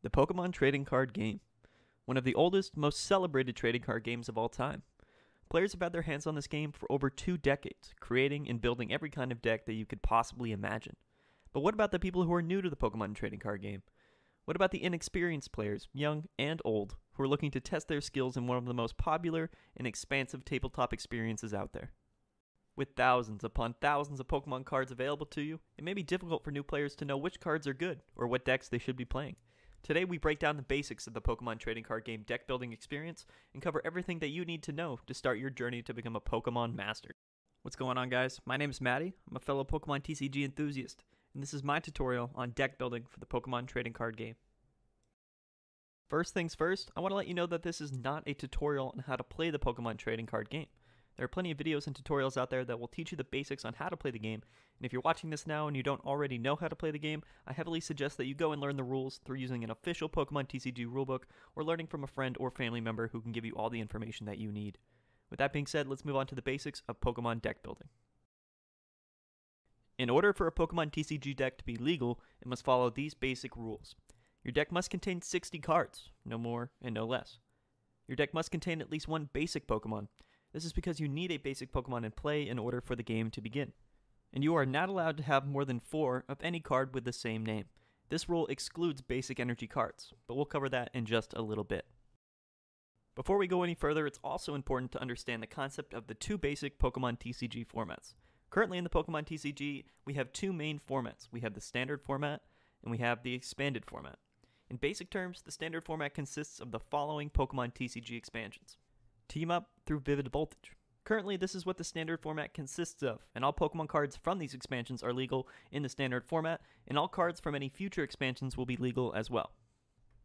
The Pokémon Trading Card Game, one of the oldest, most celebrated trading card games of all time. Players have had their hands on this game for over 2 decades, creating and building every kind of deck that you could possibly imagine. But what about the people who are new to the Pokémon Trading Card Game? What about the inexperienced players, young and old, who are looking to test their skills in one of the most popular and expansive tabletop experiences out there? With thousands upon thousands of Pokémon cards available to you, it may be difficult for new players to know which cards are good or what decks they should be playing. Today we break down the basics of the Pokémon Trading Card Game deck building experience and cover everything that you need to know to start your journey to become a Pokémon master. What's going on, guys? My name is Maddie. I'm a fellow Pokémon TCG enthusiast, and this is my tutorial on deck building for the Pokémon Trading Card Game. First things first, I want to let you know that this is not a tutorial on how to play the Pokémon Trading Card Game. There are plenty of videos and tutorials out there that will teach you the basics on how to play the game, and if you're watching this now and you don't already know how to play the game, I heavily suggest that you go and learn the rules through using an official Pokémon TCG rulebook or learning from a friend or family member who can give you all the information that you need. With that being said, let's move on to the basics of Pokémon deck building. In order for a Pokémon TCG deck to be legal, it must follow these basic rules. Your deck must contain 60 cards, no more and no less. Your deck must contain at least one basic Pokémon. This is because you need a basic Pokémon in play in order for the game to begin. And you are not allowed to have more than 4 of any card with the same name. This rule excludes basic energy cards, but we'll cover that in just a little bit. Before we go any further, it's also important to understand the concept of the 2 basic Pokémon TCG formats. Currently in the Pokémon TCG, we have 2 main formats. We have the standard format, and we have the expanded format. In basic terms, the standard format consists of the following Pokémon TCG expansions. Team Up through Vivid Voltage. Currently, this is what the standard format consists of, and all Pokemon cards from these expansions are legal in the standard format, and all cards from any future expansions will be legal as well.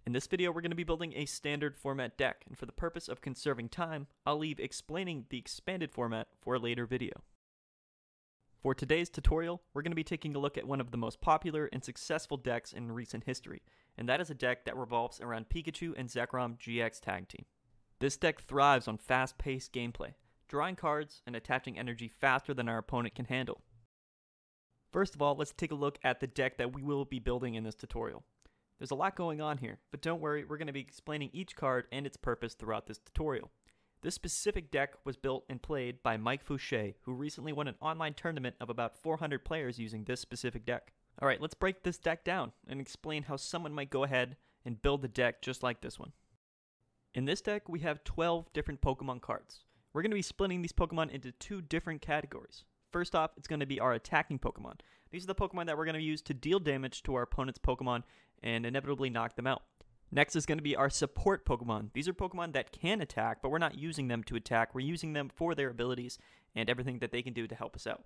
In this video, we're going to be building a standard format deck, and for the purpose of conserving time, I'll leave explaining the expanded format for a later video. For today's tutorial, we're going to be taking a look at one of the most popular and successful decks in recent history, and that is a deck that revolves around Pikachu and Zekrom GX Tag Team. This deck thrives on fast-paced gameplay, drawing cards and attaching energy faster than our opponent can handle. First of all, let's take a look at the deck that we will be building in this tutorial. There's a lot going on here, but don't worry, we're going to be explaining each card and its purpose throughout this tutorial. This specific deck was built and played by Mike Fouché, who recently won an online tournament of about 400 players using this specific deck. Alright, let's break this deck down and explain how someone might go ahead and build a deck just like this one. In this deck, we have 12 different Pokemon cards. We're going to be splitting these Pokemon into 2 different categories. First off, it's going to be our attacking Pokemon. These are the Pokemon that we're going to use to deal damage to our opponent's Pokemon and inevitably knock them out. Next is going to be our support Pokemon. These are Pokemon that can attack, but we're not using them to attack. We're using them for their abilities and everything that they can do to help us out.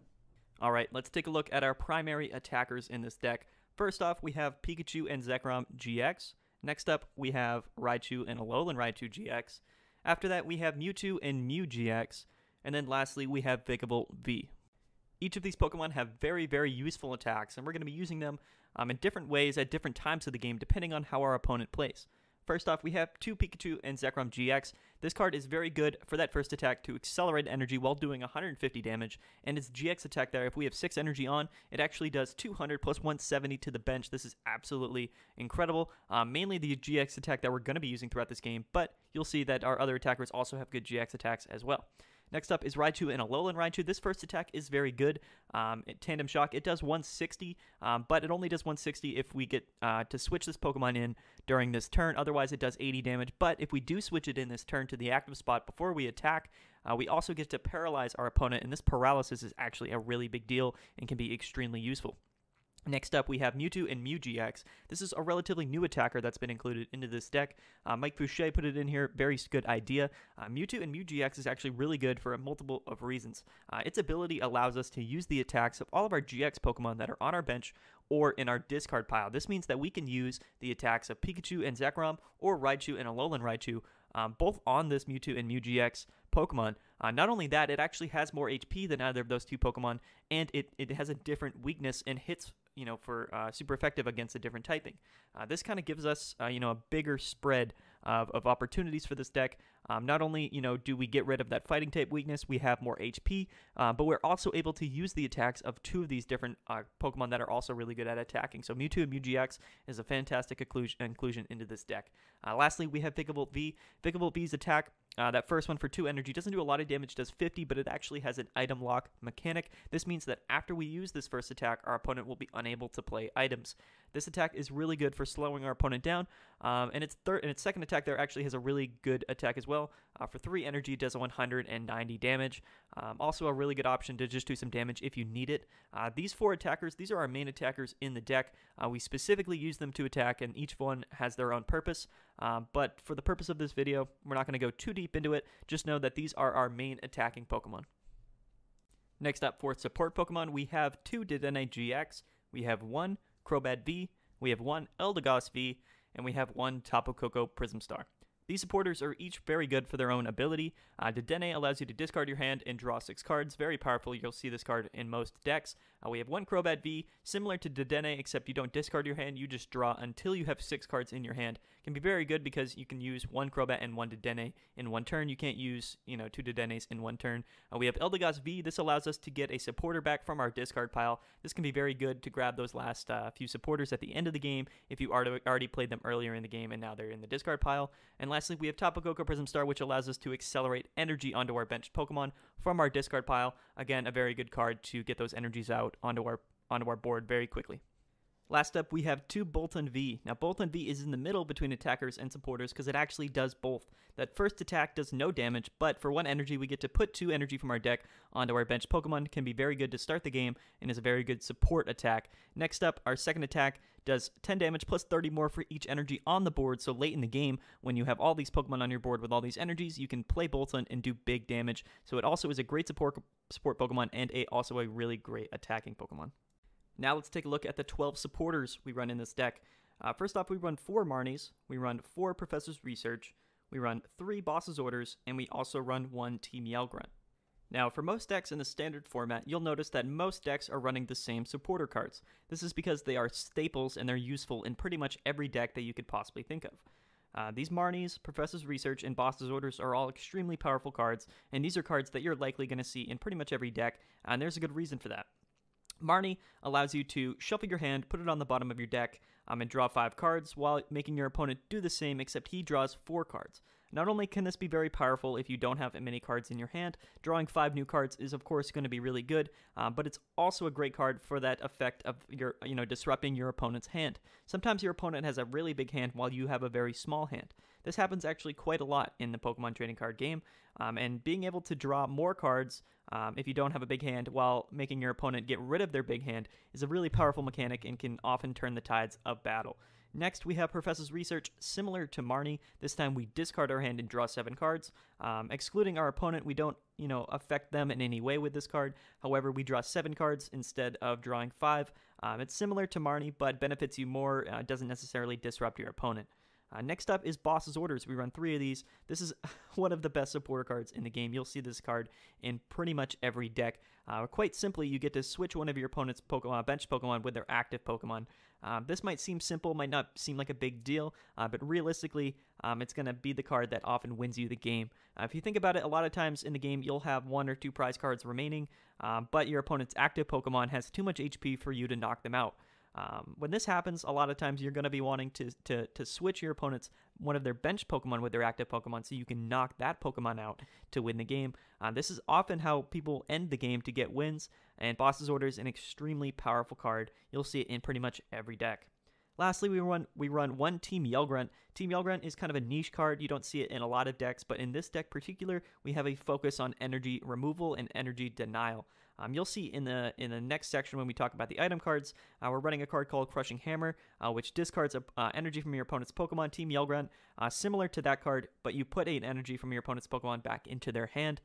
Alright, let's take a look at our primary attackers in this deck. First off, we have Pikachu and Zekrom GX. Next up, we have Raichu and Alolan Raichu GX. After that, we have Mewtwo and Mew GX. And then lastly, we have Vikavolt V. Each of these Pokemon have very, very useful attacks, and we're going to be using them in different ways at different times of the game, depending on how our opponent plays. First off, we have 2 Pikachu and Zekrom GX. This card is very good for that first attack to accelerate energy while doing 150 damage, and its GX attack there, if we have 6 energy on, it actually does 200 plus 170 to the bench. This is absolutely incredible. Mainly the GX attack that we're going to be using throughout this game, but you'll see that our other attackers also have good GX attacks as well. Next up is Raichu and Alolan Raichu. This first attack is very good. Tandem Shock, it does 160, but it only does 160 if we get to switch this Pokemon in during this turn. Otherwise, it does 80 damage. But if we do switch it in this turn to the active spot before we attack, we also get to paralyze our opponent, and this paralysis is actually a really big deal and can be extremely useful. Next up, we have Mewtwo and Mew GX. This is a relatively new attacker that's been included into this deck. Mike Fouché put it in here. Very good idea. Mewtwo and Mew GX is actually really good for a multiple of reasons. Its ability allows us to use the attacks of all of our GX Pokemon that are on our bench or in our discard pile. This means that we can use the attacks of Pikachu and Zekrom or Raichu and Alolan Raichu both on this Mewtwo and Mew GX Pokemon. Not only that, it actually has more HP than either of those 2 Pokemon, and it has a different weakness and hits for super effective against a different typing. This kind of gives us a bigger spread of opportunities for this deck. Not only, do we get rid of that fighting type weakness, we have more HP, but we're also able to use the attacks of 2 of these different Pokemon that are also really good at attacking. So Mewtwo and Mew GX is a fantastic inclusion into this deck. Lastly, we have Vikavolt V. Vikavolt V's attack, that first one for 2 energy, doesn't do a lot of damage, does 50, but it actually has an item lock mechanic. This means that after we use this first attack, our opponent will be unable to play items. This attack is really good for slowing our opponent down, and its second attack there actually has a really good attack as well. For 3 energy, it does 190 damage. Also a really good option to just do some damage if you need it. These 4 attackers, these are our main attackers in the deck. We specifically use them to attack, and each one has their own purpose. But for the purpose of this video, we're not going to go too deep into it. Just know that these are our main attacking Pokemon. Next up, for support Pokemon, we have 2 Dedenne GX, we have 1 Crobat V, we have 1 Eldegoss V, and we have 1 Tapu Koko Prism Star. These supporters are each very good for their own ability. Dedenne allows you to discard your hand and draw 6 cards. Very powerful. You'll see this card in most decks. We have 1 Crobat V, similar to Dedenne, except you don't discard your hand. You just draw until you have 6 cards in your hand. Can be very good because you can use 1 Crobat and 1 Dedenne in one turn. You can't use, 2 Dedennes in one turn. We have Eldegoss V. This allows us to get a supporter back from our discard pile. This can be very good to grab those last few supporters at the end of the game if you already played them earlier in the game and now they're in the discard pile. And lastly, we have Tapu Koko Prism Star, which allows us to accelerate energy onto our benched Pokemon from our discard pile. Again, a very good card to get those energies out onto our board very quickly. Last up, we have 2 Boltund V. Now, Boltund V is in the middle between attackers and supporters because it actually does both. That first attack does no damage, but for 1 energy, we get to put 2 energy from our deck onto our bench Pokemon. Can be very good to start the game and is a very good support attack. Next up, our second attack does 10 damage plus 30 more for each energy on the board. So late in the game, when you have all these Pokemon on your board with all these energies, you can play Boltund and do big damage. So it also is a great support Pokemon and also a really great attacking Pokemon. Now let's take a look at the 12 supporters we run in this deck. First off, we run 4 Marnies, we run 4 Professor's Research, we run 3 Boss's Orders, and we also run 1 Team Yell Grunt. Now, for most decks in the standard format, you'll notice that most decks are running the same supporter cards. This is because they are staples and they're useful in pretty much every deck that you could possibly think of. These Marnies, Professor's Research, and Boss's Orders are all extremely powerful cards, and these are cards that you're likely going to see in pretty much every deck, and there's a good reason for that. Marnie allows you to shuffle your hand, put it on the bottom of your deck, and draw 5 cards, while making your opponent do the same, except he draws 4 cards. Not only can this be very powerful if you don't have many cards in your hand, drawing 5 new cards is of course going to be really good, but it's also a great card for that effect of your, disrupting your opponent's hand. Sometimes your opponent has a really big hand while you have a very small hand. This happens actually quite a lot in the Pokemon Trading Card Game, and being able to draw more cards if you don't have a big hand while making your opponent get rid of their big hand is a really powerful mechanic and can often turn the tides of battle. Next, we have Professor's Research, similar to Marnie. This time we discard our hand and draw 7 cards. Excluding our opponent, we don't, affect them in any way with this card. However, we draw 7 cards instead of drawing 5. It's similar to Marnie, but benefits you more, doesn't necessarily disrupt your opponent. Next up is Boss's Orders. We run 3 of these. This is one of the best supporter cards in the game. You'll see this card in pretty much every deck. Quite simply, you get to switch one of your opponent's bench Pokemon with their active Pokemon. This might seem simple, might not seem like a big deal, but realistically, it's going to be the card that often wins you the game. If you think about it, a lot of times in the game, you'll have 1 or 2 prize cards remaining, but your opponent's active Pokemon has too much HP for you to knock them out. When this happens, a lot of times you're going to be wanting to switch your opponent's one of their bench Pokemon with their active Pokemon so you can knock that Pokemon out to win the game. This is often how people end the game to get wins, and Boss's Order is an extremely powerful card. You'll see it in pretty much every deck. Lastly, we run 1 Team Yell Grunt. Team Yell Grunt is kind of a niche card. You don't see it in a lot of decks, but in this deck particular, we have a focus on energy removal and energy denial. You'll see in the next section when we talk about the item cards, we're running a card called Crushing Hammer, which discards energy from your opponent's Pokemon. Team Yell Grunt, similar to that card, but you put an energy from your opponent's Pokemon back into their hand.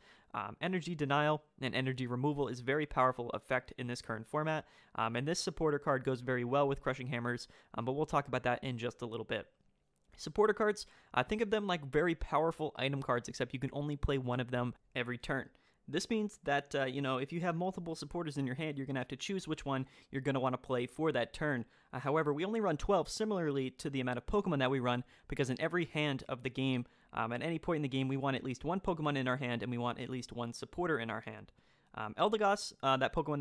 Energy denial and energy removal is a very powerful effect in this current format, and this supporter card goes very well with Crushing Hammers, but we'll talk about that in just a little bit. Supporter cards, think of them like very powerful item cards, except you can only play one of them every turn. This means that, if you have multiple supporters in your hand, you're going to have to choose which one you're going to want to play for that turn. However, we only run 12, similarly to the amount of Pokemon that we run, because in every hand of the game, at any point in the game, we want at least one Pokemon in our hand, and we want at least one supporter in our hand. Eldegoss, that Pokemon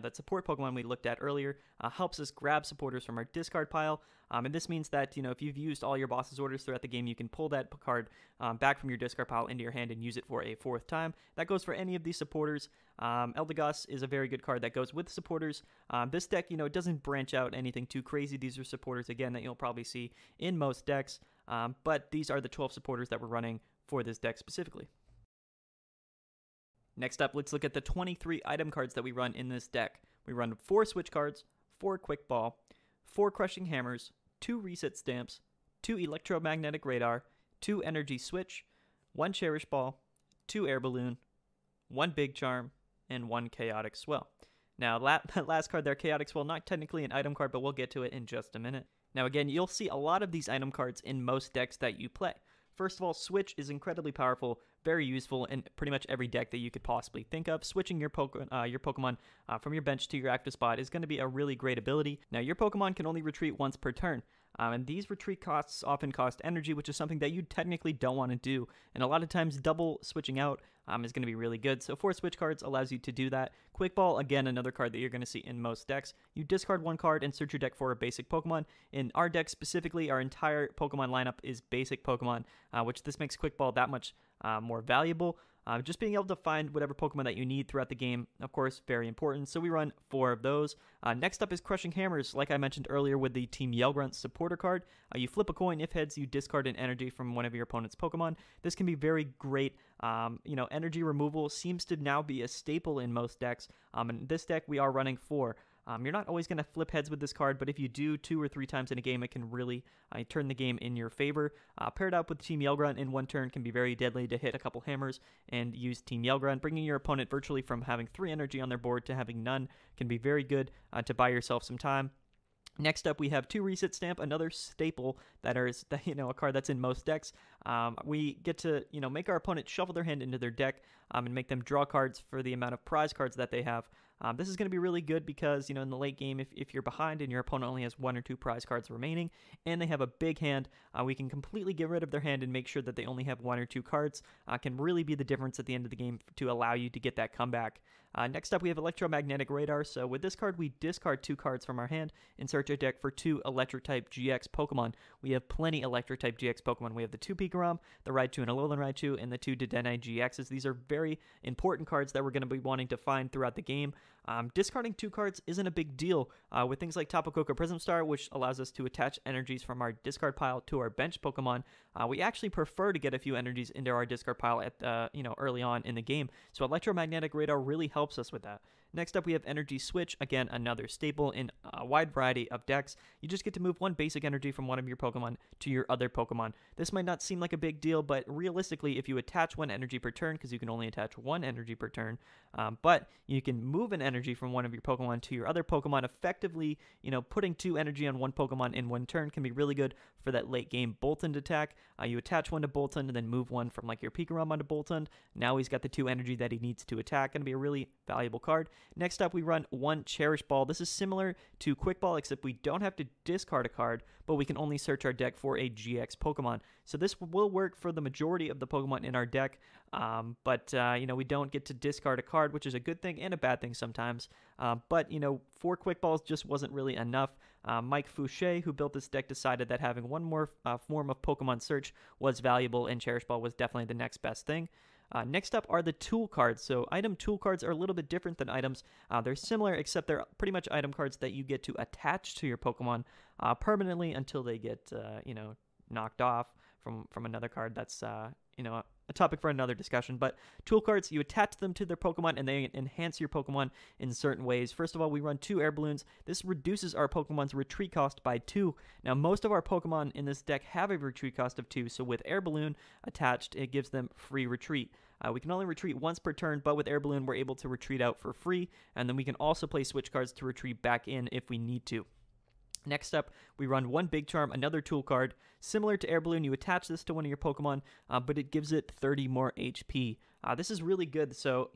that support Pokemon we looked at earlier, helps us grab supporters from our discard pile, and this means that if you've used all your boss's orders throughout the game, you can pull that card back from your discard pile into your hand and use it for a 4th time. That goes for any of these supporters. Eldegoss is a very good card that goes with supporters. This deck, it doesn't branch out anything too crazy. These are supporters again that you'll probably see in most decks, but these are the 12 supporters that we're running for this deck specifically. Next up, let's look at the 23 item cards that we run in this deck. We run 4 switch cards, 4 quick ball, 4 crushing hammers, 2 reset stamps, 2 electromagnetic radar, 2 energy switch, 1 cherish ball, 2 air balloon, 1 big charm, and 1 chaotic swell. Now, that last card there, chaotic swell, not technically an item card, but we'll get to it in just a minute. Now again, you'll see a lot of these item cards in most decks that you play. First of all, Switch is incredibly powerful, very useful in pretty much every deck that you could possibly think of. Switching your Pokemon from your bench to your active spot is going to be a really great ability. Now, your Pokemon can only retreat once per turn, and these retreat costs often cost energy, which is something that you technically don't want to do. And a lot of times, double switching out is going to be really good. So 4 switch cards allows you to do that. Quick Ball, again, another card that you're going to see in most decks. You discard 1 card and search your deck for a basic Pokemon. In our deck specifically, our entire Pokemon lineup is basic Pokemon, which this makes Quick Ball that much more valuable. Just being able to find whatever Pokemon that you need throughout the game, of course, very important. So we run 4 of those. Next up is Crushing Hammers, like I mentioned earlier with the Team Yellgrunt supporter card. You flip a coin. If heads, you discard an energy from one of your opponent's Pokemon. This can be very great. Energy removal seems to now be a staple in most decks. In this deck, we are running 4. You're not always going to flip heads with this card, but if you do 2 or 3 times in a game, it can really turn the game in your favor. Paired up with Team Yellgrunt in 1 turn can be very deadly to hit a couple hammers and use Team Yellgrunt. Bringing your opponent virtually from having 3 energy on their board to having none can be very good to buy yourself some time. Next up, we have 2 Reset Stamp, another staple that is, a card that's in most decks. We get to, make our opponent shuffle their hand into their deck and make them draw cards for the amount of prize cards that they have. This is going to be really good because, in the late game, if you're behind and your opponent only has 1 or 2 prize cards remaining and they have a big hand, we can completely get rid of their hand and make sure that they only have 1 or 2 cards. Can really be the difference at the end of the game to allow you to get that comeback. Next up, we have Electromagnetic Radar. So with this card, we discard 2 cards from our hand and search our deck for 2 Electric-type GX Pokemon. We have plenty Electric-type GX Pokemon. We have the 2 Pikachu, the Raichu and Alolan Raichu, and the 2 Dedenne GXs. These are very important cards that we're going to be wanting to find throughout the game. Discarding 2 cards isn't a big deal with things like Tapu Koko Prism Star, which allows us to attach energies from our discard pile to our bench Pokemon. We actually prefer to get a few energies into our discard pile at early on in the game. So Electromagnetic Radar really helps us with that. Next up, we have Energy Switch, again, another staple in a wide variety of decks. You just get to move 1 basic energy from one of your Pokemon to your other Pokemon. This might not seem like a big deal, but realistically, if you attach 1 energy per turn, because you can only attach 1 energy per turn, but you can move an energy from one of your Pokemon to your other Pokemon, effectively, putting 2 energy on 1 Pokemon in 1 turn can be really good for that late game Boltund attack. You attach 1 to Boltund and then move 1 from like your Pikachu onto Boltund. Now he's got the 2 energy that he needs to attack. Going to be a really valuable card. Next up, we run 1 Cherish Ball. This is similar to Quick Ball, except we don't have to discard a card, but we can only search our deck for a GX Pokemon. So this will work for the majority of the Pokemon in our deck, but we don't get to discard a card, which is a good thing and a bad thing sometimes. But 4 Quick Balls just wasn't really enough. Mike Fouché, who built this deck, decided that having 1 more form of Pokemon search was valuable, and Cherish Ball was definitely the next best thing. Next up are the tool cards. So item tool cards are a little bit different than items. They're similar, except they're pretty much item cards that you get to attach to your Pokemon permanently until they get, knocked off from another card. That's, a topic for another discussion. But tool cards, you attach them to their Pokemon and they enhance your Pokemon in certain ways. First of all, we run 2 air balloons. This reduces our Pokemon's retreat cost by 2. Now, most of our Pokemon in this deck have a retreat cost of 2, so with air balloon attached, it gives them free retreat. We can only retreat once per turn, but with air balloon, we're able to retreat out for free, and then we can also play switch cards to retreat back in if we need to. Next up, we run 1 Big Charm, another tool card. Similar to Air Balloon, you attach this to one of your Pokemon, but it gives it 30 more HP. This is really good. So,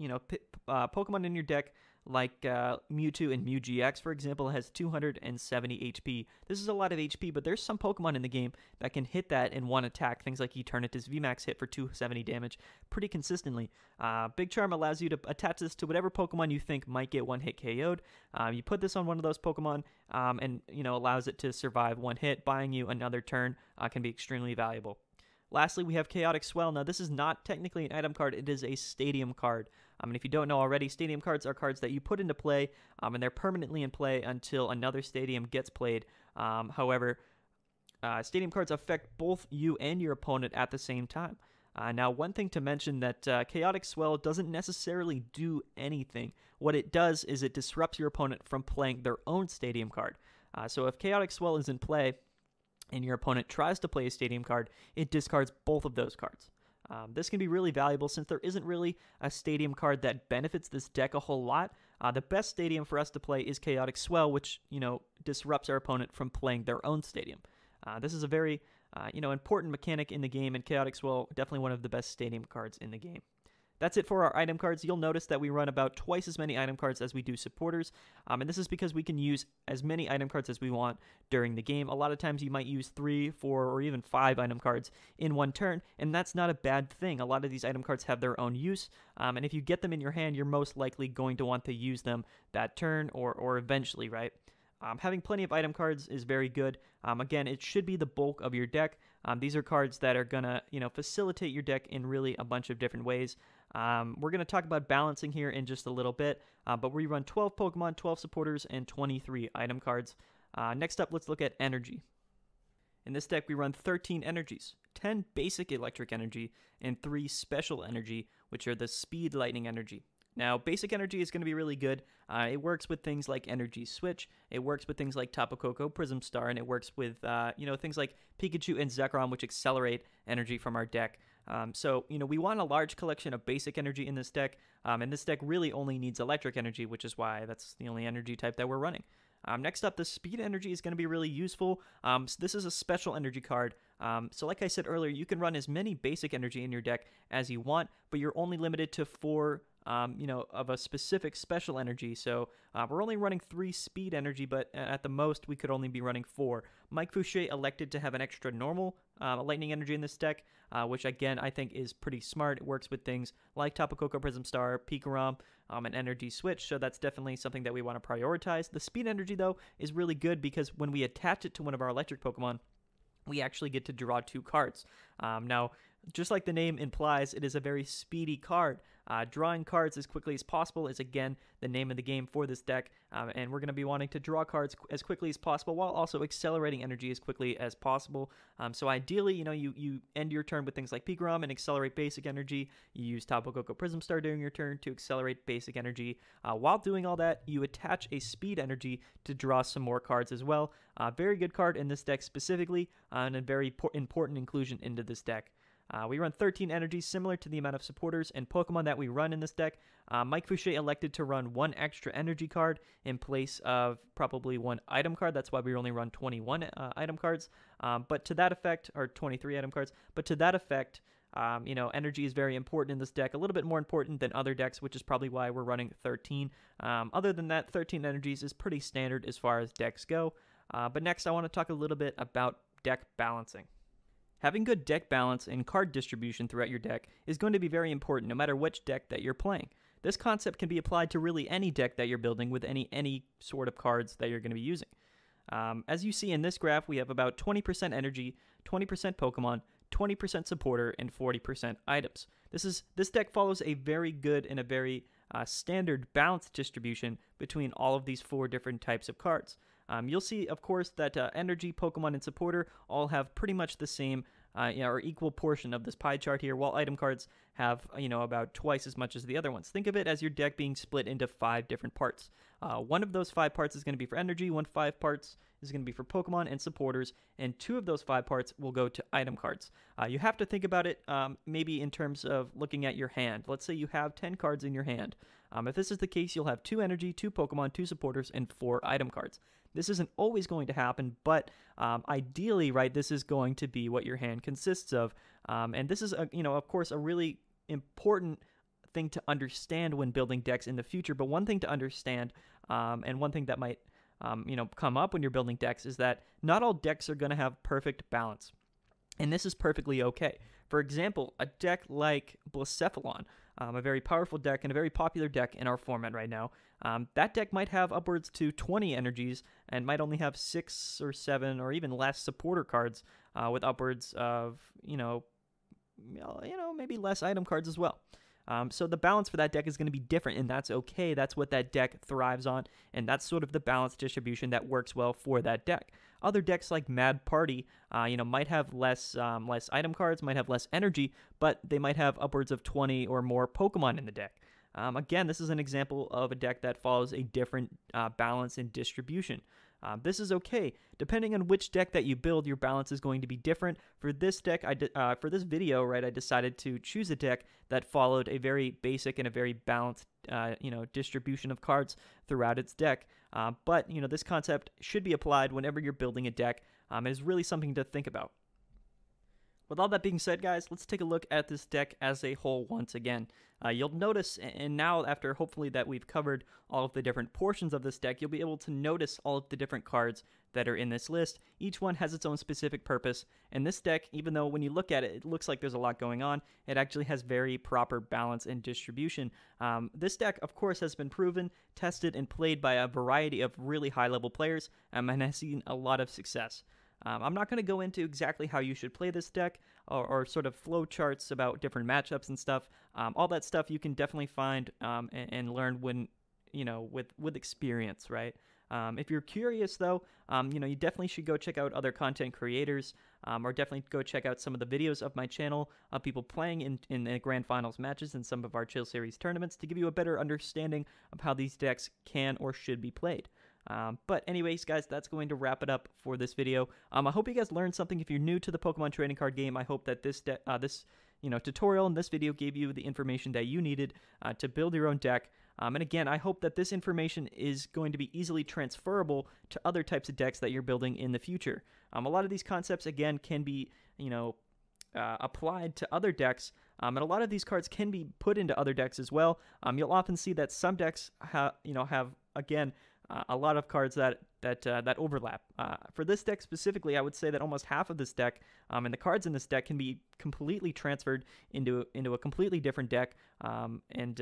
Pokemon in your deck like Mewtwo and Mew GX, for example, has 270 HP. This is a lot of HP, but there's some Pokemon in the game that can hit that in one attack. Things like Eternatus VMAX hit for 270 damage pretty consistently. Big Charm allows you to attach this to whatever Pokemon you think might get one hit KO'd. You put this on one of those Pokemon and allows it to survive one hit. Buying you another turn can be extremely valuable. Lastly, we have Chaotic Swell. Now, this is not technically an item card. It is a stadium card. And if you don't know already, stadium cards are cards that you put into play, and they're permanently in play until another stadium gets played. However, stadium cards affect both you and your opponent at the same time. Now, one thing to mention that Chaotic Swell doesn't necessarily do anything. What it does is it disrupts your opponent from playing their own stadium card. So if Chaotic Swell is in play, and your opponent tries to play a stadium card, it discards both of those cards. This can be really valuable since there isn't really a stadium card that benefits this deck a whole lot. The best stadium for us to play is Chaotic Swell, which, disrupts our opponent from playing their own stadium. This is a very, important mechanic in the game, and Chaotic Swell, definitely one of the best stadium cards in the game. That's it for our item cards. You'll notice that we run about twice as many item cards as we do supporters, and this is because we can use as many item cards as we want during the game. A lot of times you might use 3, 4, or even 5 item cards in one turn, and that's not a bad thing. A lot of these item cards have their own use, and if you get them in your hand, you're most likely going to want to use them that turn or eventually, right? Having plenty of item cards is very good. Again, it should be the bulk of your deck. These are cards that are going to, facilitate your deck in really a bunch of different ways. We're going to talk about balancing here in just a little bit, but we run 12 Pokemon, 12 supporters, and 23 item cards. Next up, let's look at energy. In this deck, we run 13 energies, 10 basic electric energy, and 3 special energy, which are the speed lightning energy. Now, basic energy is going to be really good. It works with things like Energy Switch. It works with things like Tapu Koko, Prism Star, and it works with, things like Pikachu and Zekrom, which accelerate energy from our deck. So, we want a large collection of basic energy in this deck, and this deck really only needs electric energy, which is why that's the only energy type that we're running. Next up, the speed energy is going to be really useful. So this is a special energy card. So like I said earlier, you can run as many basic energy in your deck as you want, but you're only limited to 4 of a specific special energy. So we're only running 3 speed energy, but at the most we could only be running 4. Mike Fouché elected to have an extra normal lightning energy in this deck, which again I think is pretty smart. It works with things like Tapu Koko, Prism Star, Pikarom, and Energy Switch, so that's definitely something that we want to prioritize. The speed energy, though, is really good because when we attach it to one of our electric Pokemon, we actually get to draw 2 cards. Now, just like the name implies, it is a very speedy card. Drawing cards as quickly as possible is, again, the name of the game for this deck, and we're going to be wanting to draw cards as quickly as possible while also accelerating energy as quickly as possible. So ideally, you end your turn with things like Pikarom and accelerate basic energy. You use Tapu Koko Prism Star during your turn to accelerate basic energy. While doing all that, you attach a speed energy to draw some more cards as well. Very good card in this deck specifically, and a very important inclusion into this deck. We run 13 energies, similar to the amount of supporters and Pokemon that we run in this deck. Mike Fouché elected to run 1 extra energy card in place of probably 1 item card. That's why we only run 21 item cards. But to that effect, or 23 item cards, but to that effect, energy is very important in this deck, a little bit more important than other decks, which is probably why we're running 13. Other than that, 13 energies is pretty standard as far as decks go. But next, I want to talk a little bit about deck balancing. Having good deck balance and card distribution throughout your deck is going to be very important no matter which deck that you're playing. This concept can be applied to really any deck that you're building with any sort of cards that you're going to be using. As you see in this graph, we have about 20% energy, 20% Pokemon, 20% supporter, and 40% items. This deck follows a very good and a very standard balanced distribution between all of these 4 different types of cards. You'll see, of course, that energy, Pokemon, and supporter all have pretty much the same or equal portion of this pie chart here, while item cards have, about twice as much as the other ones. Think of it as your deck being split into 5 different parts. One of those 5 parts is going to be for energy, 5 parts is going to be for Pokemon and supporters, and 2 of those 5 parts will go to item cards. You have to think about it maybe in terms of looking at your hand. Let's say you have 10 cards in your hand. If this is the case, you'll have 2 energy, 2 Pokemon, 2 supporters, and 4 item cards. This isn't always going to happen, but ideally, right, this is going to be what your hand consists of. And this is, of course, a really important thing to understand when building decks in the future, but one thing to understand, and one thing that might come up when you're building decks, is that not all decks are going to have perfect balance. And this is perfectly okay. For example, a deck like Blacephalon, a very powerful deck and a very popular deck in our format right now, that deck might have upwards to 20 energies and might only have 6 or 7 or even less supporter cards, with upwards of, maybe less item cards as well. So the balance for that deck is going to be different, and that's okay. That's what that deck thrives on, and that's sort of the balance distribution that works well for that deck. Other decks like Mad Party, might have less item cards, might have less energy, but they might have upwards of 20 or more Pokemon in the deck. Again, this is an example of a deck that follows a different balance and distribution. This is okay. Depending on which deck that you build, your balance is going to be different. For this deck, for this video, right, I decided to choose a deck that followed a very basic and a very balanced, distribution of cards throughout its deck. But this concept should be applied whenever you're building a deck. It is really something to think about. With all that being said, guys, let's take a look at this deck as a whole once again. You'll notice, and now after hopefully that we've covered all of the different portions of this deck, you'll be able to notice all of the different cards that are in this list. Each one has its own specific purpose, and this deck, even though when you look at it, it looks like there's a lot going on, it actually has very proper balance and distribution. This deck, of course, has been proven, tested, and played by a variety of really high-level players, and has seen a lot of success. I'm not going to go into exactly how you should play this deck or sort of flow charts about different matchups and stuff. All that stuff you can definitely find and learn when, with experience, right? If you're curious, though, you definitely should go check out other content creators, or definitely go check out some of the videos of my channel of people playing in the Grand Finals matches and some of our Chill Series tournaments to give you a better understanding of how these decks can or should be played. But anyways, guys, that's going to wrap it up for this video. I hope you guys learned something. If you're new to the Pokemon Trading Card Game, I hope that this tutorial and this video gave you the information that you needed to build your own deck. And again, I hope that this information is going to be easily transferable to other types of decks that you're building in the future. A lot of these concepts, again, can be, applied to other decks, and a lot of these cards can be put into other decks as well. You'll often see that some decks have again, a lot of cards that overlap. For this deck specifically, I would say that almost half of this deck and the cards in this deck can be completely transferred into a completely different deck, and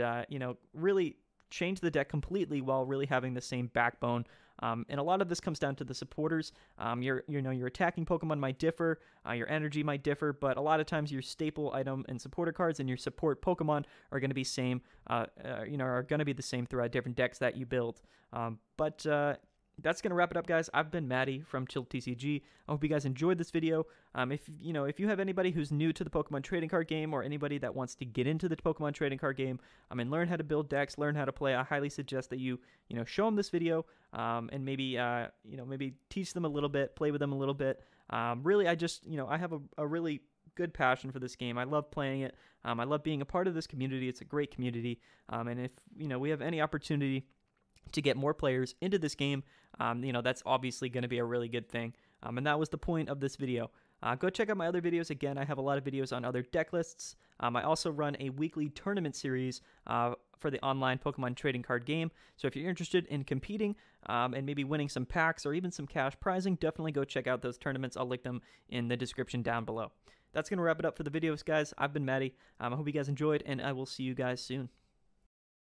really change the deck completely while really having the same backbone. And a lot of this comes down to the supporters. Your attacking Pokemon might differ, your energy might differ, but a lot of times your staple item and supporter cards and your support Pokemon are going to be are going to be the same throughout different decks that you build. But that's going to wrap it up, guys. I've been Maddie from Chill TCG. I hope you guys enjoyed this video. If you have anybody who's new to the Pokemon Trading Card Game, or anybody that wants to get into the Pokemon Trading Card Game, and learn how to build decks, learn how to play, I highly suggest that you show them this video, and maybe teach them a little bit, play with them a little bit. Really, I have a really good passion for this game. I love playing it. I love being a part of this community. It's a great community. And if we have any opportunity to get more players into this game, that's obviously going to be a really good thing. And that was the point of this video. Go check out my other videos. Again, I have a lot of videos on other deck lists. I also run a weekly tournament series for the online Pokemon Trading Card Game. So if you're interested in competing and maybe winning some packs or even some cash prizing, definitely go check out those tournaments. I'll link them in the description down below. That's going to wrap it up for the videos, guys. I've been Maddie. I hope you guys enjoyed, and I will see you guys soon.